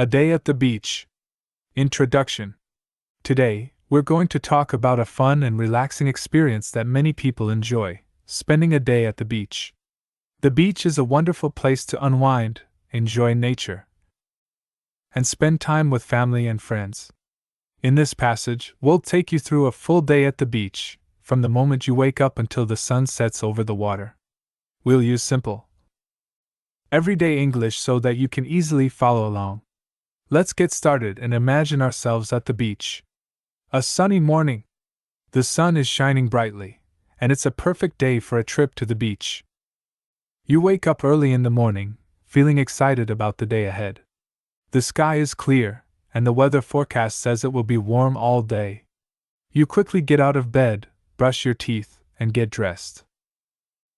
A day at the beach. Introduction. Today, we're going to talk about a fun and relaxing experience that many people enjoy: spending a day at the beach. The beach is a wonderful place to unwind, enjoy nature, and spend time with family and friends. In this passage, we'll take you through a full day at the beach, from the moment you wake up until the sun sets over the water. We'll use simple, everyday English so that you can easily follow along. Let's get started and imagine ourselves at the beach. A sunny morning. The sun is shining brightly, and it's a perfect day for a trip to the beach. You wake up early in the morning, feeling excited about the day ahead. The sky is clear, and the weather forecast says it will be warm all day. You quickly get out of bed, brush your teeth, and get dressed.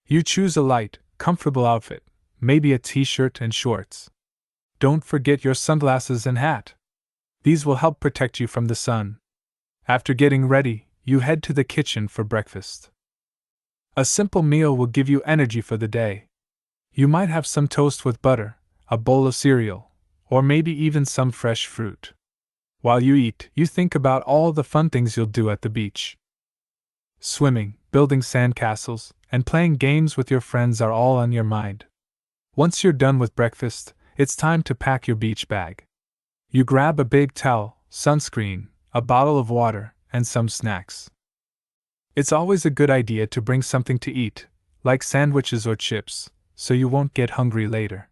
You choose a light, comfortable outfit, maybe a t-shirt and shorts. Don't forget your sunglasses and hat. These will help protect you from the sun. After getting ready, you head to the kitchen for breakfast. A simple meal will give you energy for the day. You might have some toast with butter, a bowl of cereal, or maybe even some fresh fruit. While you eat, you think about all the fun things you'll do at the beach. Swimming, building sandcastles, and playing games with your friends are all on your mind. Once you're done with breakfast, it's time to pack your beach bag. You grab a big towel, sunscreen, a bottle of water, and some snacks. It's always a good idea to bring something to eat, like sandwiches or chips, so you won't get hungry later.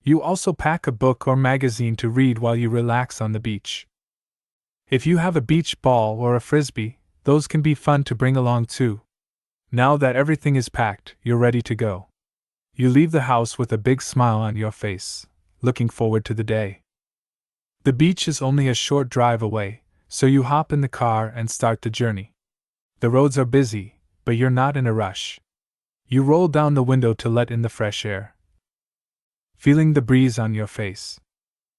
You also pack a book or magazine to read while you relax on the beach. If you have a beach ball or a frisbee, those can be fun to bring along too. Now that everything is packed, you're ready to go. You leave the house with a big smile on your face, looking forward to the day. The beach is only a short drive away, so you hop in the car and start the journey. The roads are busy, but you're not in a rush. You roll down the window to let in the fresh air, feeling the breeze on your face.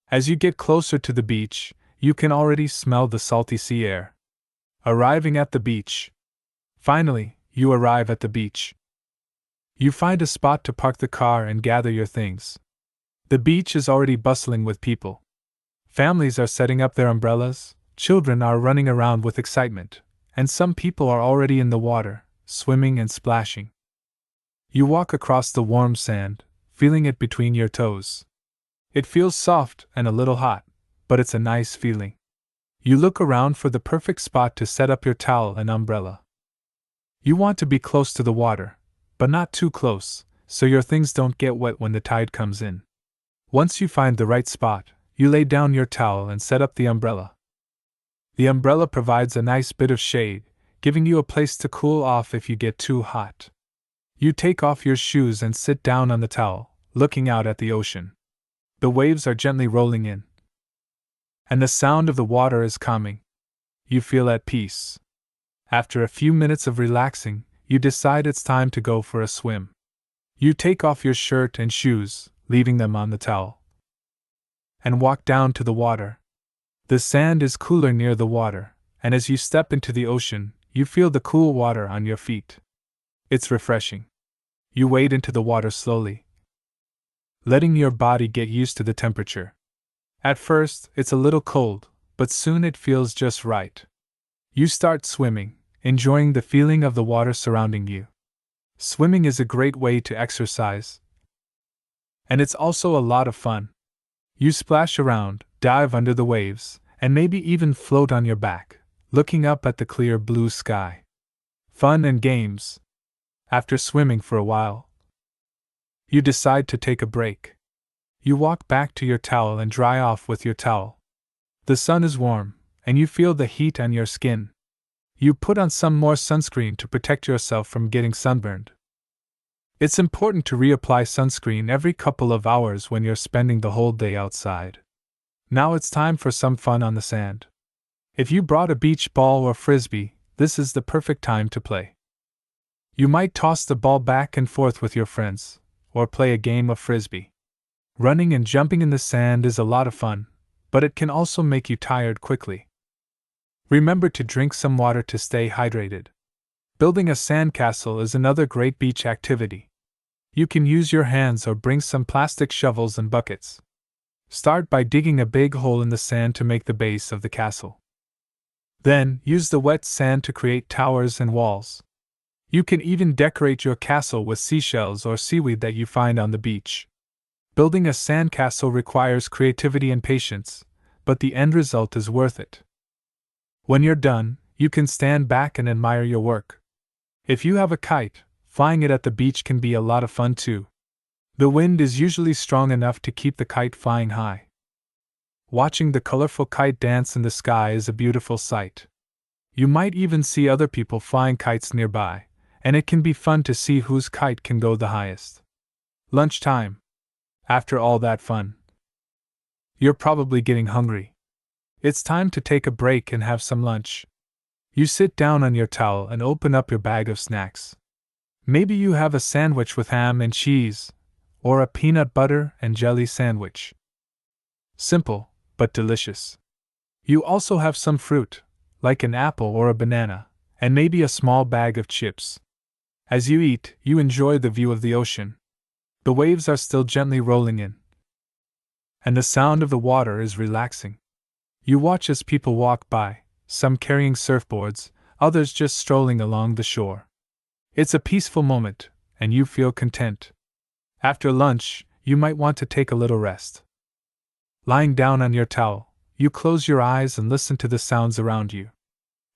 As you get closer to the beach, you can already smell the salty sea air. Arriving at the beach. Finally, you arrive at the beach. You find a spot to park the car and gather your things. The beach is already bustling with people. Families are setting up their umbrellas, children are running around with excitement, and some people are already in the water, swimming and splashing. You walk across the warm sand, feeling it between your toes. It feels soft and a little hot, but it's a nice feeling. You look around for the perfect spot to set up your towel and umbrella. You want to be close to the water, but not too close, so your things don't get wet when the tide comes in. Once you find the right spot, you lay down your towel and set up the umbrella. The umbrella provides a nice bit of shade, giving you a place to cool off if you get too hot. You take off your shoes and sit down on the towel, looking out at the ocean. The waves are gently rolling in, and the sound of the water is calming. You feel at peace. After a few minutes of relaxing, you decide it's time to go for a swim. You take off your shirt and shoes, leaving them on the towel, and walk down to the water. The sand is cooler near the water, and as you step into the ocean, you feel the cool water on your feet. It's refreshing. You wade into the water slowly, letting your body get used to the temperature. At first, it's a little cold, but soon it feels just right. You start swimming, enjoying the feeling of the water surrounding you. Swimming is a great way to exercise, and it's also a lot of fun. You splash around, dive under the waves, and maybe even float on your back, looking up at the clear blue sky. Fun and games. After swimming for a while, you decide to take a break. You walk back to your towel and dry off with your towel. The sun is warm, and you feel the heat on your skin. You put on some more sunscreen to protect yourself from getting sunburned. It's important to reapply sunscreen every couple of hours when you're spending the whole day outside. Now it's time for some fun on the sand. If you brought a beach ball or frisbee, this is the perfect time to play. You might toss the ball back and forth with your friends, or play a game of frisbee. Running and jumping in the sand is a lot of fun, but it can also make you tired quickly. Remember to drink some water to stay hydrated. Building a sandcastle is another great beach activity. You can use your hands or bring some plastic shovels and buckets. Start by digging a big hole in the sand to make the base of the castle. Then, use the wet sand to create towers and walls. You can even decorate your castle with seashells or seaweed that you find on the beach. Building a sandcastle requires creativity and patience, but the end result is worth it. When you're done, you can stand back and admire your work. If you have a kite, flying it at the beach can be a lot of fun too. The wind is usually strong enough to keep the kite flying high. Watching the colorful kite dance in the sky is a beautiful sight. You might even see other people flying kites nearby, and it can be fun to see whose kite can go the highest. Lunchtime. After all that fun, you're probably getting hungry. It's time to take a break and have some lunch. You sit down on your towel and open up your bag of snacks. Maybe you have a sandwich with ham and cheese, or a peanut butter and jelly sandwich. Simple, but delicious. You also have some fruit, like an apple or a banana, and maybe a small bag of chips. As you eat, you enjoy the view of the ocean. The waves are still gently rolling in, and the sound of the water is relaxing. You watch as people walk by, some carrying surfboards, others just strolling along the shore. It's a peaceful moment, and you feel content. After lunch, you might want to take a little rest. Lying down on your towel, you close your eyes and listen to the sounds around you.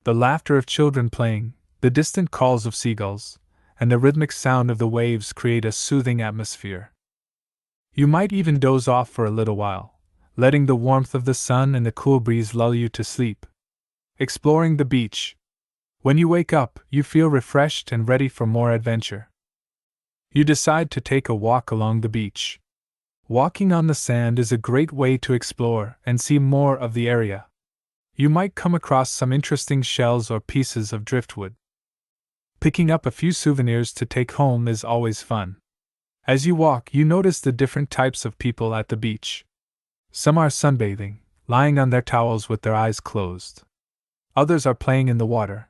The laughter of children playing, the distant calls of seagulls, and the rhythmic sound of the waves create a soothing atmosphere. You might even doze off for a little while, letting the warmth of the sun and the cool breeze lull you to sleep. Exploring the beach. When you wake up, you feel refreshed and ready for more adventure. You decide to take a walk along the beach. Walking on the sand is a great way to explore and see more of the area. You might come across some interesting shells or pieces of driftwood. Picking up a few souvenirs to take home is always fun. As you walk, you notice the different types of people at the beach. Some are sunbathing, lying on their towels with their eyes closed. Others are playing in the water,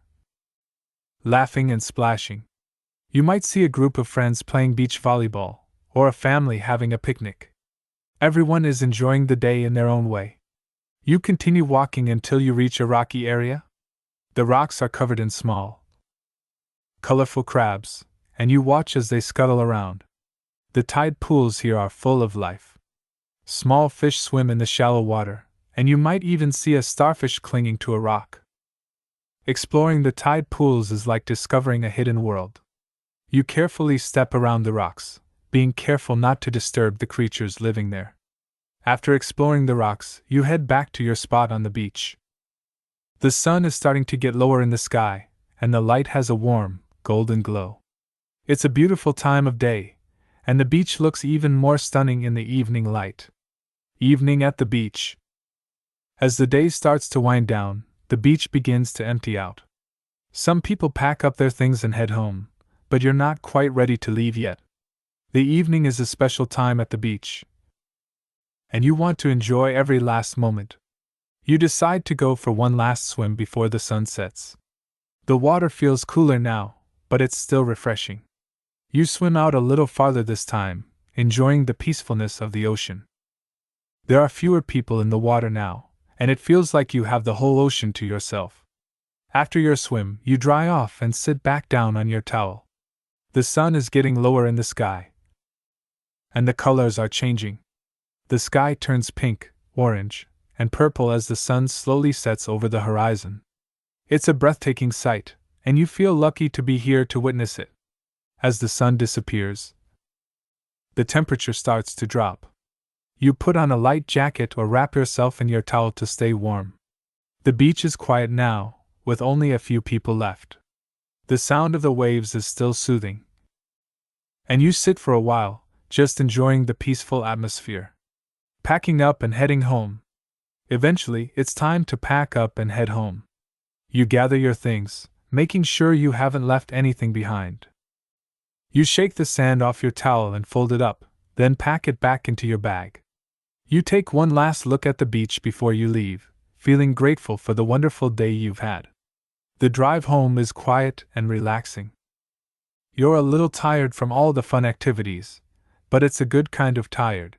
laughing and splashing. You might see a group of friends playing beach volleyball, or a family having a picnic. Everyone is enjoying the day in their own way. You continue walking until you reach a rocky area. The rocks are covered in small, colorful crabs, and you watch as they scuttle around. The tide pools here are full of life. Small fish swim in the shallow water, and you might even see a starfish clinging to a rock. Exploring the tide pools is like discovering a hidden world. You carefully step around the rocks, being careful not to disturb the creatures living there. After exploring the rocks, you head back to your spot on the beach. The sun is starting to get lower in the sky, and the light has a warm, golden glow. It's a beautiful time of day, and the beach looks even more stunning in the evening light. Evening at the beach. As the day starts to wind down, the beach begins to empty out. Some people pack up their things and head home, but you're not quite ready to leave yet. The evening is a special time at the beach, and you want to enjoy every last moment. You decide to go for one last swim before the sun sets. The water feels cooler now, but it's still refreshing. You swim out a little farther this time, enjoying the peacefulness of the ocean. There are fewer people in the water now, and it feels like you have the whole ocean to yourself. After your swim, you dry off and sit back down on your towel. The sun is getting lower in the sky, and the colors are changing. The sky turns pink, orange, and purple as the sun slowly sets over the horizon. It's a breathtaking sight, and you feel lucky to be here to witness it. As the sun disappears, the temperature starts to drop. You put on a light jacket or wrap yourself in your towel to stay warm. The beach is quiet now, with only a few people left. The sound of the waves is still soothing, and you sit for a while, just enjoying the peaceful atmosphere. Packing up and heading home. Eventually, it's time to pack up and head home. You gather your things, making sure you haven't left anything behind. You shake the sand off your towel and fold it up, then pack it back into your bag. You take one last look at the beach before you leave, feeling grateful for the wonderful day you've had. The drive home is quiet and relaxing. You're a little tired from all the fun activities, but it's a good kind of tired.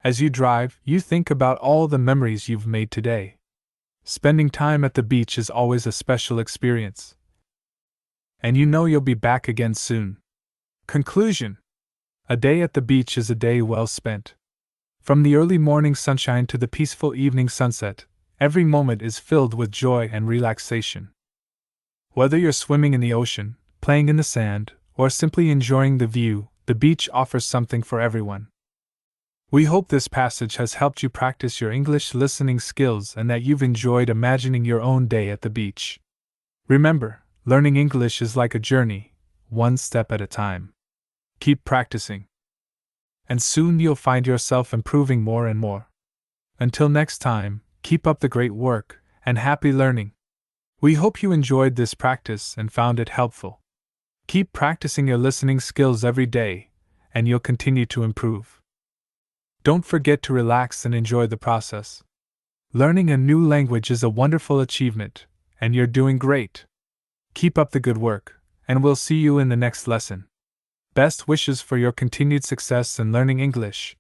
As you drive, you think about all the memories you've made today. Spending time at the beach is always a special experience. And you know you'll be back again soon. Conclusion: a day at the beach is a day well spent. From the early morning sunshine to the peaceful evening sunset, every moment is filled with joy and relaxation. Whether you're swimming in the ocean, playing in the sand, or simply enjoying the view, the beach offers something for everyone. We hope this passage has helped you practice your English listening skills and that you've enjoyed imagining your own day at the beach. Remember, learning English is like a journey, one step at a time. Keep practicing, and soon you'll find yourself improving more and more. Until next time, keep up the great work, and happy learning. We hope you enjoyed this practice and found it helpful. Keep practicing your listening skills every day, and you'll continue to improve. Don't forget to relax and enjoy the process. Learning a new language is a wonderful achievement, and you're doing great. Keep up the good work, and we'll see you in the next lesson. Best wishes for your continued success in learning English.